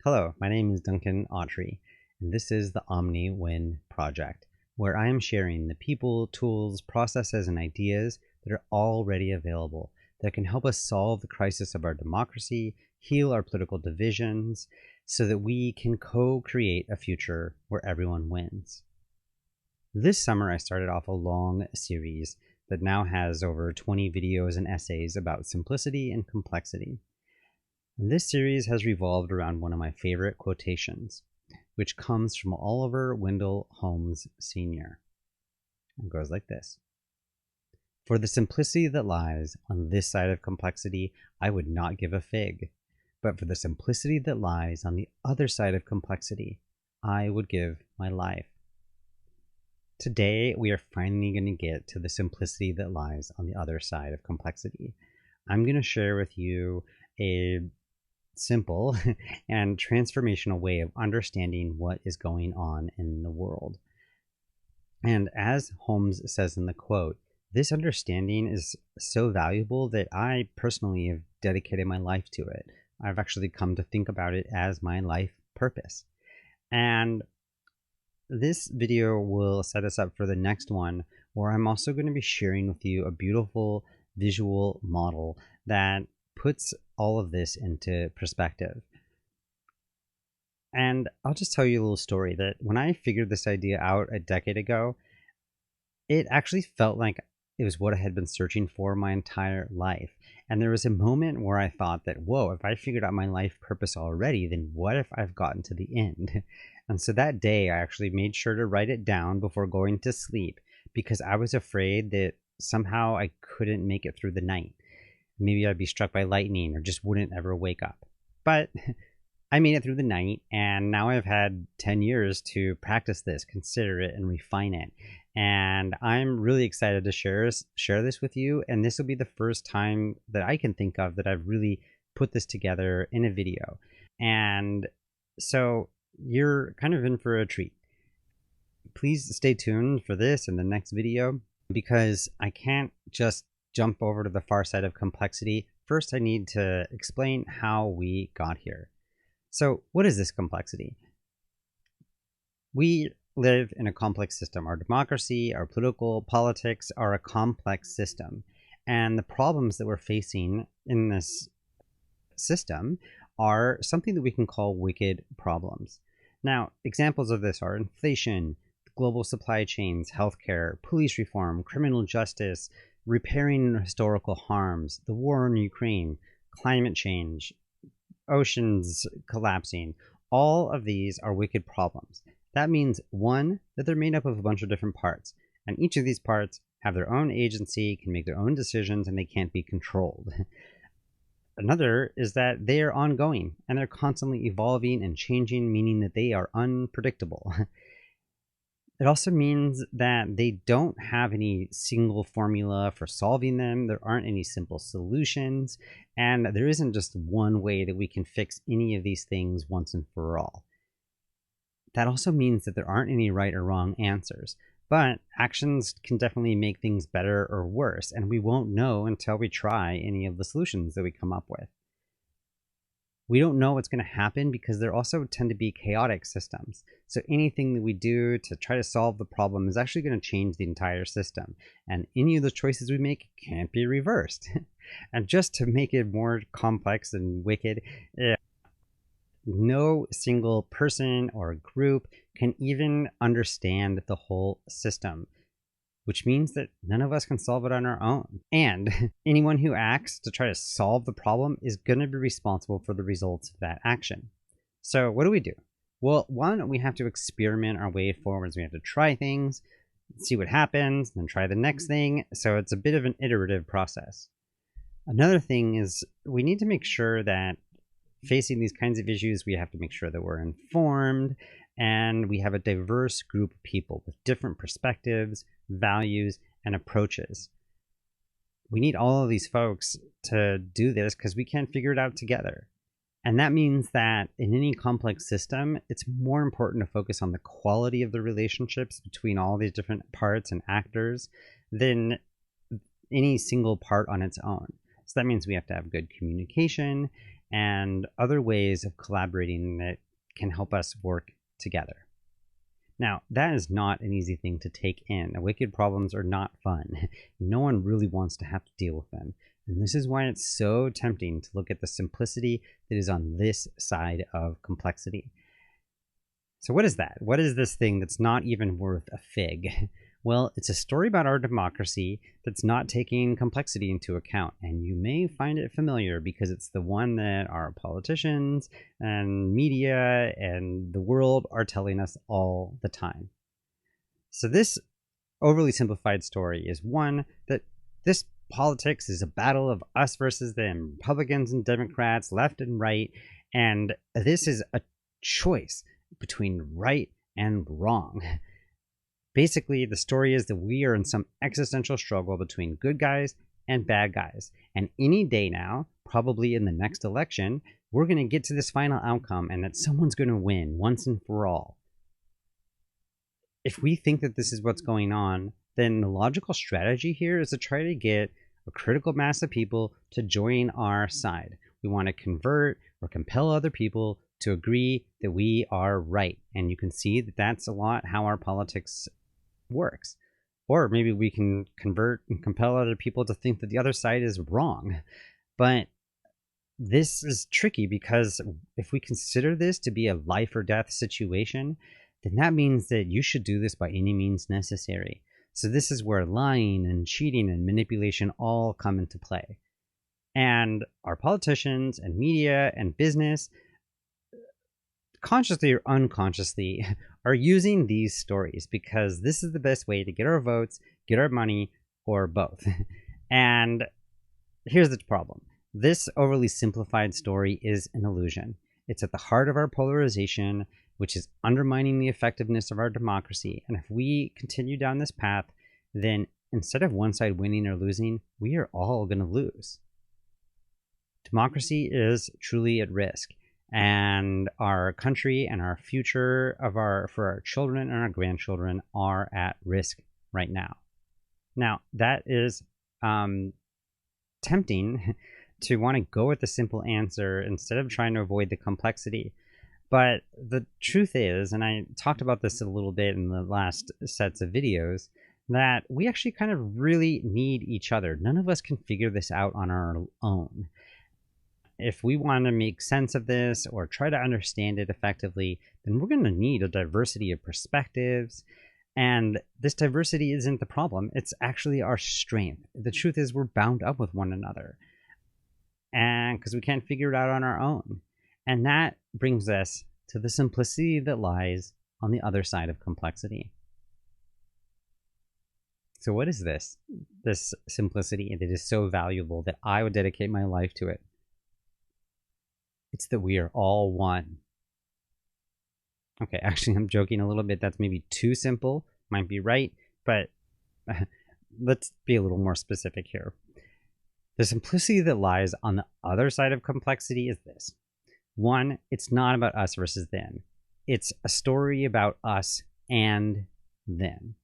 Hello, my name is Duncan Autry, and this is the Omni-Win project, where I am sharing the people, tools, processes, and ideas that are already available that can help us solve the crisis of our democracy, heal our political divisions, so that we can co-create a future where everyone wins. This summer, I started off a long series that now has over 20 videos and essays about simplicity and complexity. And this series has revolved around one of my favorite quotations, which comes from Oliver Wendell Holmes Sr. It goes like this: "For the simplicity that lies on this side of complexity, I would not give a fig. But for the simplicity that lies on the other side of complexity, I would give my life." Today, we are finally going to get to the simplicity that lies on the other side of complexity. I'm going to share with you a simple and transformational way of understanding what is going on in the world. And as Holmes says in the quote, this understanding is so valuable that I personally have dedicated my life to it. I've actually come to think about it as my life purpose. And this video will set us up for the next one, where I'm also going to be sharing with you a beautiful visual model that puts all of this into perspective. And I'll just tell you a little story that when I figured this idea out a decade ago, it actually felt like it was what I had been searching for my entire life. And there was a moment where I thought that, whoa, if I figured out my life purpose already, then what if I've gotten to the end? And so that day I actually made sure to write it down before going to sleep, because I was afraid that somehow I couldn't make it through the night. Maybe I'd be struck by lightning or just wouldn't ever wake up. But I made it through the night, and now I've had 10 years to practice this, consider it, and refine it. And I'm really excited to share this with you. And this will be the first time that I can think of that I've really put this together in a video. And so you're kind of in for a treat. Please stay tuned for this and the next video, because I can't just jump over to the far side of complexity. First, I need to explain how we got here. So what is this complexity? We live in a complex system. Our democracy, our political politics are a complex system. And the problems that we're facing in this system are something that we can call wicked problems. Now, examples of this are inflation, global supply chains, healthcare, police reform, criminal justice, repairing historical harms, the war in Ukraine, climate change, oceans collapsing. All of these are wicked problems. That means, one, that they're made up of a bunch of different parts, and each of these parts have their own agency, can make their own decisions, and they can't be controlled. Another is that they are ongoing, and they're constantly evolving and changing, meaning that they are unpredictable. It also means that they don't have any single formula for solving them. There aren't any simple solutions, and there isn't just one way that we can fix any of these things once and for all. That also means that there aren't any right or wrong answers, but actions can definitely make things better or worse, and we won't know until we try any of the solutions that we come up with. We don't know what's going to happen because there also tend to be chaotic systems. So anything that we do to try to solve the problem is actually going to change the entire system. And any of the choices we make can't be reversed. And just to make it more complex and wicked, no single person or group can even understand the whole system, which means that none of us can solve it on our own. And anyone who acts to try to solve the problem is going to be responsible for the results of that action. So what do? Well, one, we have to experiment our way forwards. We have to try things, see what happens, then try the next thing. So it's a bit of an iterative process. Another thing is we need to make sure that facing these kinds of issues, we have to make sure that we're informed and we have a diverse group of people with different perspectives, values, and approaches. We need all of these folks to do this because we can't figure it out together. And that means that in any complex system, it's more important to focus on the quality of the relationships between all these different parts and actors than any single part on its own. So that means we have to have good communication and other ways of collaborating that can help us work together. Now, that is not an easy thing to take in. Wicked problems are not fun. No one really wants to have to deal with them. And this is why it's so tempting to look at the simplicity that is on this side of complexity. So what is that? What is this thing that's not even worth a fig? Well, it's a story about our democracy that's not taking complexity into account. And you may find it familiar because it's the one that our politicians and media and the world are telling us all the time. So this overly simplified story is one that this politics is a battle of us versus them, Republicans and Democrats, left and right. And this is a choice between right and wrong. Basically, the story is that we are in some existential struggle between good guys and bad guys. And any day now, probably in the next election, we're going to get to this final outcome and that someone's going to win once and for all. If we think that this is what's going on, then the logical strategy here is to try to get a critical mass of people to join our side. We want to convert or compel other people to agree that we are right. And you can see that that's a lot how our politics works. Or maybe we can convert and compel other people to think that the other side is wrong. But this is tricky because if we consider this to be a life or death situation, then that means that you should do this by any means necessary. So this is where lying and cheating and manipulation all come into play. And our politicians and media and business, consciously or unconsciously, are using these stories because this is the best way to get our votes, get our money, or both. And here's the problem. This overly simplified story is an illusion. It's at the heart of our polarization, which is undermining the effectiveness of our democracy. And if we continue down this path, then instead of one side winning or losing, we are all going to lose. Democracy is truly at risk. And our country and our future for our children and our grandchildren are at risk right now. Now, that is tempting to want to go with the simple answer instead of trying to avoid the complexity. But the truth is, and I talked about this a little bit in the last sets of videos, that we actually kind of really need each other. None of us can figure this out on our own. If we want to make sense of this or try to understand it effectively, then we're going to need a diversity of perspectives. And this diversity isn't the problem. It's actually our strength. The truth is we're bound up with one another, and because we can't figure it out on our own. And that brings us to the simplicity that lies on the other side of complexity. So what is this simplicity that is so valuable that I would dedicate my life to it? It's that we are all one. Okay, actually, I'm joking a little bit. That's maybe too simple. Might be right, but let's be a little more specific here. The simplicity that lies on the other side of complexity is this. One, it's not about us versus them. It's a story about us and them.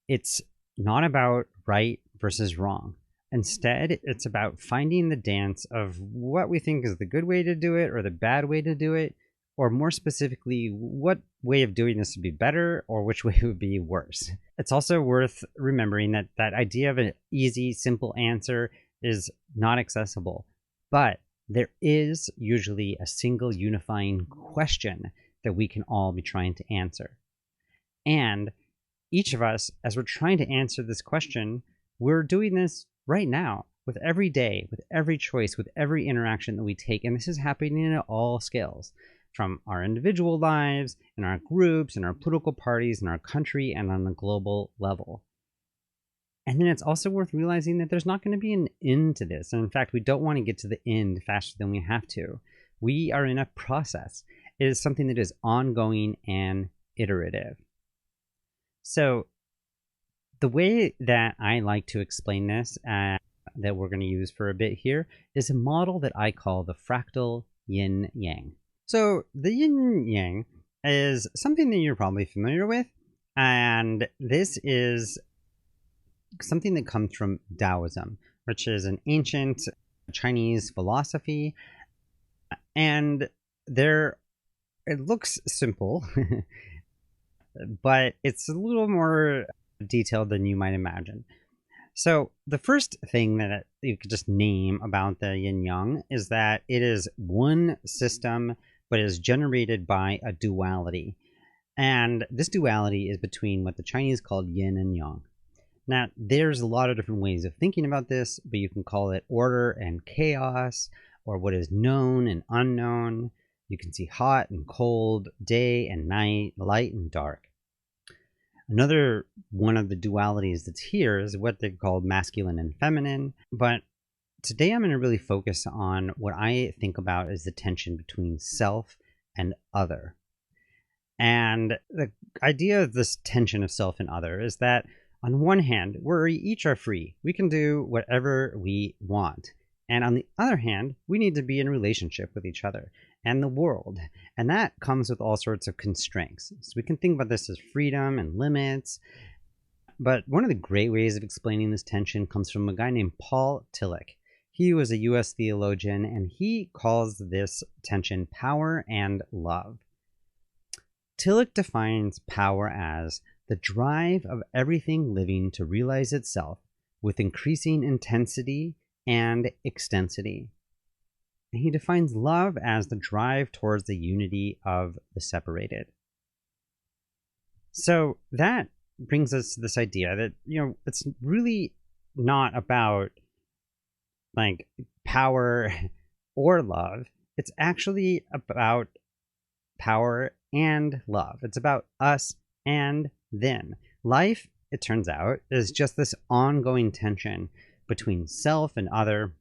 It's not about right versus wrong. Instead, it's about finding the dance of what we think is the good way to do it or the bad way to do it, or more specifically, what way of doing this would be better or which way would be worse. It's also worth remembering that that idea of an easy, simple answer is not accessible, but there is usually a single unifying question that we can all be trying to answer. And each of us, as we're trying to answer this question, we're doing this right now, with every day, with every choice, with every interaction that we take. And this is happening at all scales, from our individual lives, in our groups, in our political parties, in our country, and on a global level. And then it's also worth realizing that there's not going to be an end to this. And in fact, we don't want to get to the end faster than we have to. We are in a process. It is something that is ongoing and iterative. So the way that I like to explain this, that we're going to use for a bit here, is a model that I call the fractal yin-yang. So the yin-yang is something that you're probably familiar with, and this is something that comes from Taoism, which is an ancient Chinese philosophy, and there it looks simple, but it's a little more detailed than you might imagine. So the first thing that you could just name about the yin yang is that it is one system, but is generated by a duality. And this duality is between what the Chinese called yin and yang. Now, there's a lot of different ways of thinking about this, but you can call it order and chaos, or what is known and unknown. You can see hot and cold, day and night, light and dark. Another one of the dualities that's here is what they call masculine and feminine. But today I'm going to really focus on what I think about as the tension between self and other. And the idea of this tension of self and other is that on one hand, we each are free. We can do whatever we want. And on the other hand, we need to be in relationship with each other and the world. And that comes with all sorts of constraints. So we can think about this as freedom and limits. But one of the great ways of explaining this tension comes from a guy named Paul Tillich. He was a US theologian, and he calls this tension power and love. Tillich defines power as the drive of everything living to realize itself with increasing intensity and extensity. And he defines love as the drive towards the unity of the separated. So that brings us to this idea that, it's really not about like power or love. It's actually about power and love. It's about us and them. Life, it turns out, is just this ongoing tension between self and other,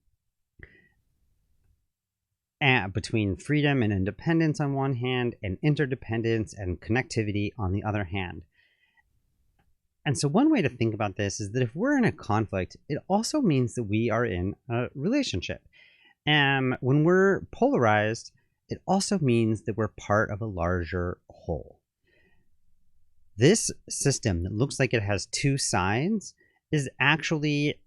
and between freedom and independence on one hand, and interdependence and connectivity on the other hand. And so one way to think about this is that if we're in a conflict, it also means that we are in a relationship. And when we're polarized, it also means that we're part of a larger whole. This system that looks like it has two sides is actually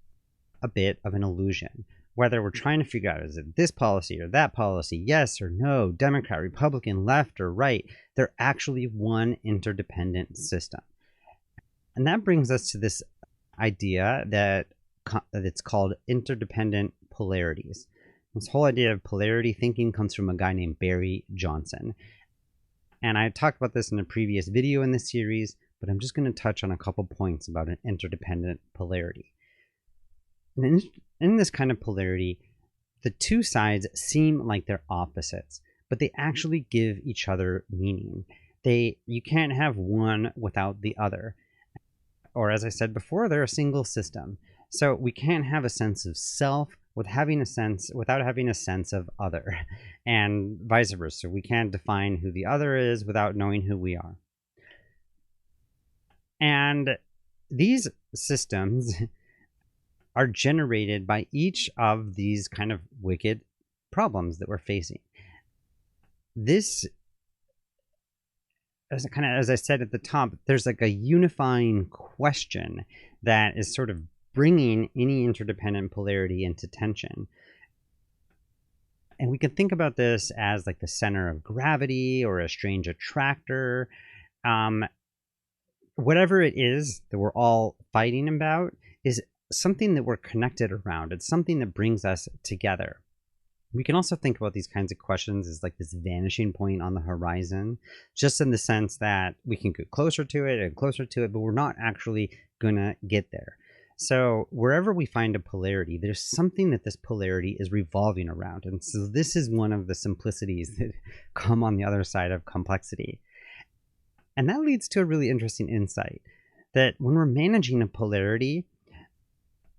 a bit of an illusion. Whether we're trying to figure out, is it this policy or that policy, yes or no, Democrat, Republican, left or right, they're actually one interdependent system. And that brings us to this idea that it's called interdependent polarities. This whole idea of polarity thinking comes from a guy named Barry Johnson. And I talked about this in a previous video in this series, but I'm just going to touch on a couple points about an interdependent polarity. In this kind of polarity, the two sides seem like they're opposites, but they actually give each other meaning. You can't have one without the other. Or as I said before, they're a single system. So we can't have a sense of self without having a sense of other, and vice versa. We can't define who the other is without knowing who we are. And these systems are generated by each of these kind of wicked problems that we're facing. This, as I said at the top, there's like a unifying question that is sort of bringing any interdependent polarity into tension. And we can think about this as like the center of gravity or a strange attractor. Whatever it is that we're all fighting about is something that we're connected around. It's something that brings us together. We can also think about these kinds of questions as like this vanishing point on the horizon, just in the sense that we can get closer to it and closer to it, but we're not actually going to get there. So wherever we find a polarity, there's something that this polarity is revolving around. And so this is one of the simplicities that come on the other side of complexity. And that leads to a really interesting insight that when we're managing a polarity,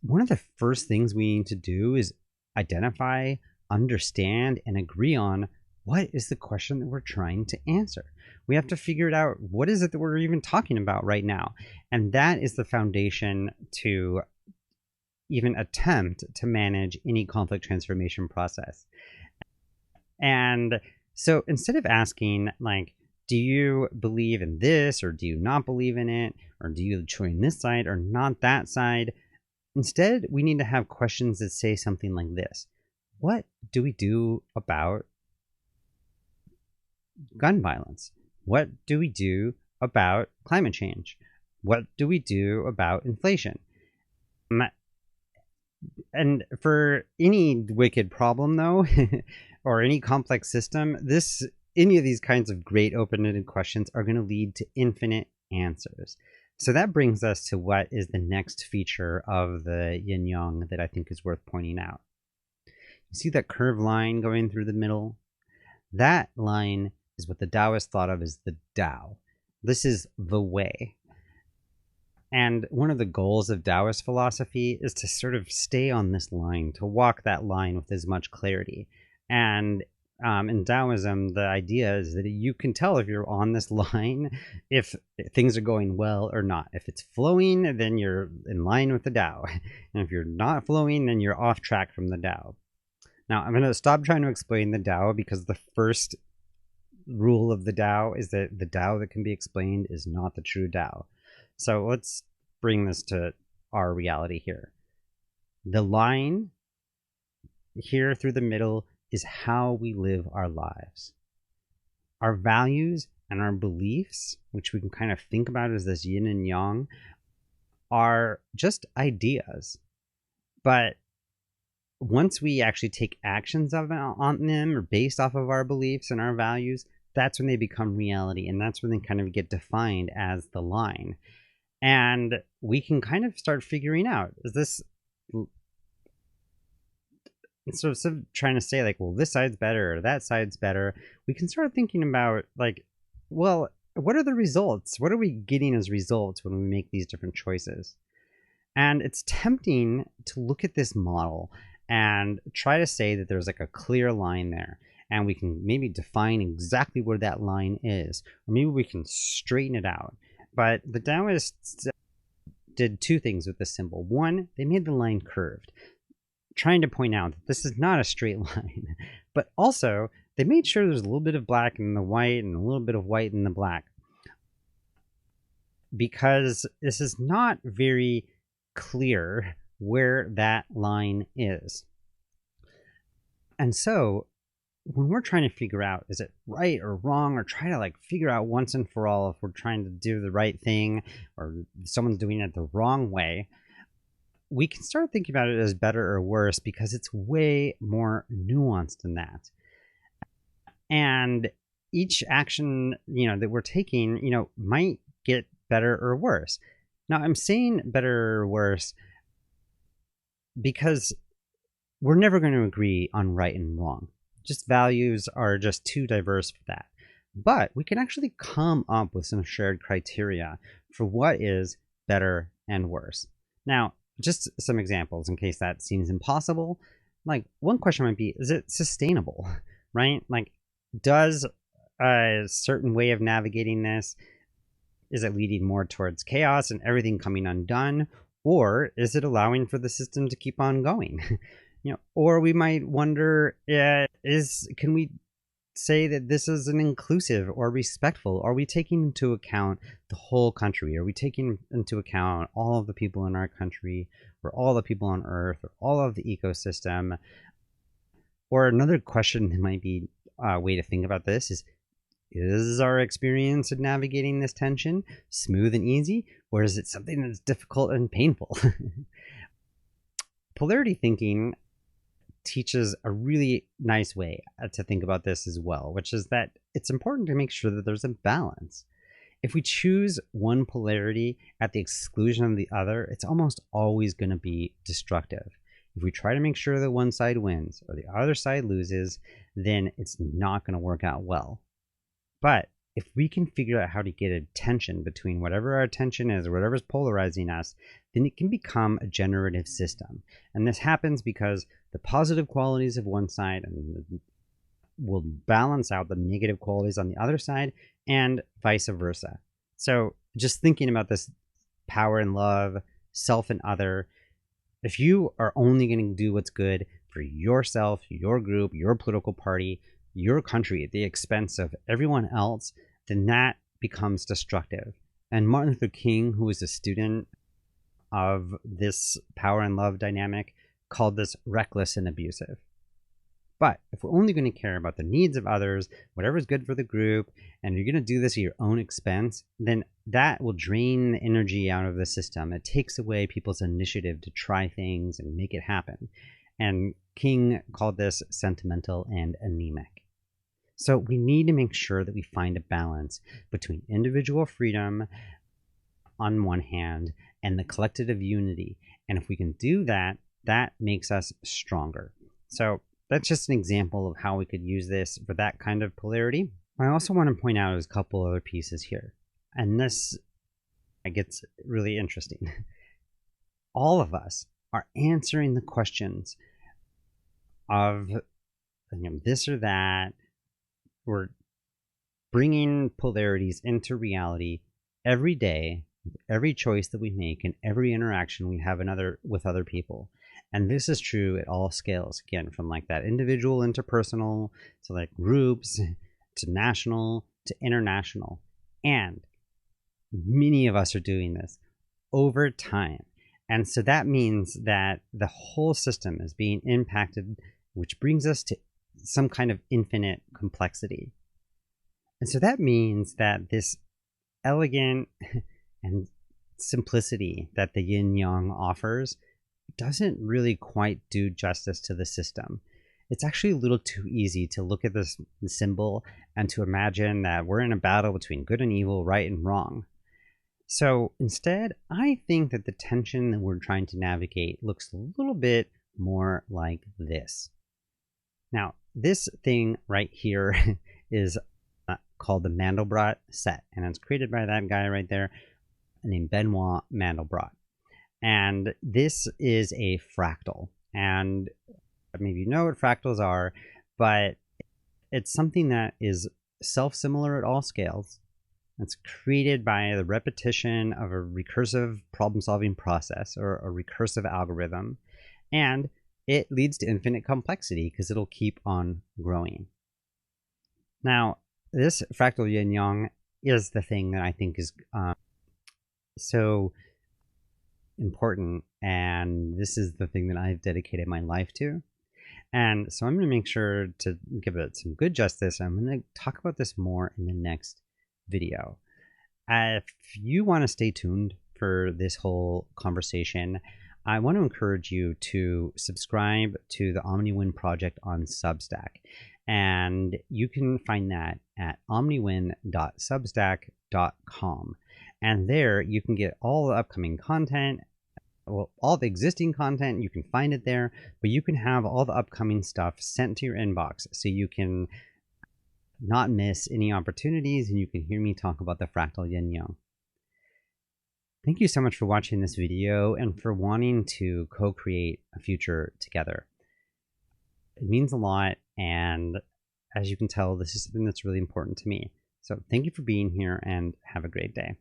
one of the first things we need to do is identify, understand, and agree on what is the question that we're trying to answer. We have to figure it out. What is it that we're even talking about right now? And that is the foundation to even attempt to manage any conflict transformation process. And so instead of asking, like, do you believe in this, or do you not believe in it, or do you join this side or not that side? Instead, we need to have questions that say something like this. what do we do about gun violence? What do we do about climate change? What do we do about inflation? And for any wicked problem, though, or any complex system, any of these kinds of great open-ended questions are going to lead to infinite answers. So that brings us to what is the next feature of the yin-yang that I think is worth pointing out. You see that curved line going through the middle? That line is what the Taoists thought of as the Tao. This is the way. And one of the goals of Taoist philosophy is to sort of stay on this line, to walk that line with as much clarity. And in Taoism, the idea is that you can tell if you're on this line, if things are going well or not. If it's flowing, then you're in line with the Tao. And if you're not flowing, then you're off track from the Tao. Now, I'm going to stop trying to explain the Tao, because the first rule of the Tao is that the Tao that can be explained is not the true Tao. So let's bring this to our reality here. The line here through the middle is how we live our lives. Our values and our beliefs, which we can kind of think about as this yin and yang, are just ideas. But once we actually take actions on them, or based off of our beliefs and our values, that's when they become reality, and that's when they kind of get defined as the line. And we can kind of start figuring out, is this, instead of trying to say like, well, this side's better or that side's better, we can start thinking about like, well, what are the results? What are we getting as results when we make these different choices? And it's tempting to look at this model and try to say that there's like a clear line there, and we can maybe define exactly where that line is, or maybe we can straighten it out. But the Taoists did two things with this symbol. One, they made the line curved, trying to point out that this is not a straight line. But also, they made sure there's a little bit of black in the white and a little bit of white in the black, because this is not very clear where that line is. And so when we're trying to figure out, is it right or wrong, or try to like figure out once and for all if we're trying to do the right thing or someone's doing it the wrong way, we can start thinking about it as better or worse, because it's way more nuanced than that. And each action, that we're taking, might get better or worse. Now, I'm saying better or worse because we're never going to agree on right and wrong. Just values are just too diverse for that. But we can actually come up with some shared criteria for what is better and worse. Now, just some examples in case that seems impossible. Like, one question might be, is it sustainable, right? Like, does a certain way of navigating this, is it leading more towards chaos and everything coming undone? Or is it allowing for the system to keep on going? Or we might wonder, can we say that this is an inclusive or respectful? Are we taking into account the whole country? Are we taking into account all of the people in our country, or all the people on Earth, or all of the ecosystem? Or another question that might be a way to think about this is our experience of navigating this tension smooth and easy, or is it something that's difficult and painful? Polarity thinking teaches a really nice way to think about this as well, which is that it's important to make sure that there's a balance. If we choose one polarity at the exclusion of the other, it's almost always going to be destructive. If we try to make sure that one side wins or the other side loses, then it's not going to work out well. But if we can figure out how to get a tension between whatever our tension is or whatever's polarizing us, then it can become a generative system. And this happens because the positive qualities of one side will balance out the negative qualities on the other side, and vice versa. So just thinking about this power and love, self and other, if you are only going to do what's good for yourself, your group, your political party, your country at the expense of everyone else, then that becomes destructive. And Martin Luther King, who was a student of this power and love dynamic, called this reckless and abusive. But if we're only going to care about the needs of others, whatever's good for the group, and you're going to do this at your own expense, then that will drain the energy out of the system. It takes away people's initiative to try things and make it happen. And King called this sentimental and anemic. So we need to make sure that we find a balance between individual freedom on one hand and the collective unity. And if we can do that, that makes us stronger. So that's just an example of how we could use this for that kind of polarity. I also want to point out a couple other pieces here. And this gets really interesting. All of us are answering the questions of this or that. We're bringing polarities into reality every day, every choice that we make, and every interaction we have with other people. And this is true at all scales, again, from like that individual interpersonal to like groups to national to international. And many of us are doing this over time. And so that means that the whole system is being impacted, which brings us to some kind of infinite complexity. And so that means that this elegant and simplicity that the yin yang offers doesn't really quite do justice to the system. It's actually a little too easy to look at this symbol and to imagine that we're in a battle between good and evil, right and wrong. So instead, I think that the tension that we're trying to navigate looks a little bit more like this. Now, this thing right here is called the Mandelbrot set, and it's created by that guy right there named Benoit Mandelbrot. And this is a fractal, and maybe you know what fractals are, but it's something that is self-similar at all scales. It's created by the repetition of a recursive problem-solving process or a recursive algorithm, and it leads to infinite complexity because it'll keep on growing. Now, this fractal yin-yang is the thing that I think is so important, and this is the thing that I've dedicated my life to. And so I'm going to make sure to give it some good justice. I'm going to talk about this more in the next video. If you want to stay tuned for this whole conversation, I want to encourage you to subscribe to the Omni-Win project on Substack. And you can find that at omniwin.substack.com. And there you can get all the upcoming content, well, all the existing content, you can find it there, but you can have all the upcoming stuff sent to your inbox so you can not miss any opportunities and you can hear me talk about the fractal yin-yang. Thank you so much for watching this video and for wanting to co-create a future together. It means a lot, and as you can tell, this is something that's really important to me. So thank you for being here and have a great day.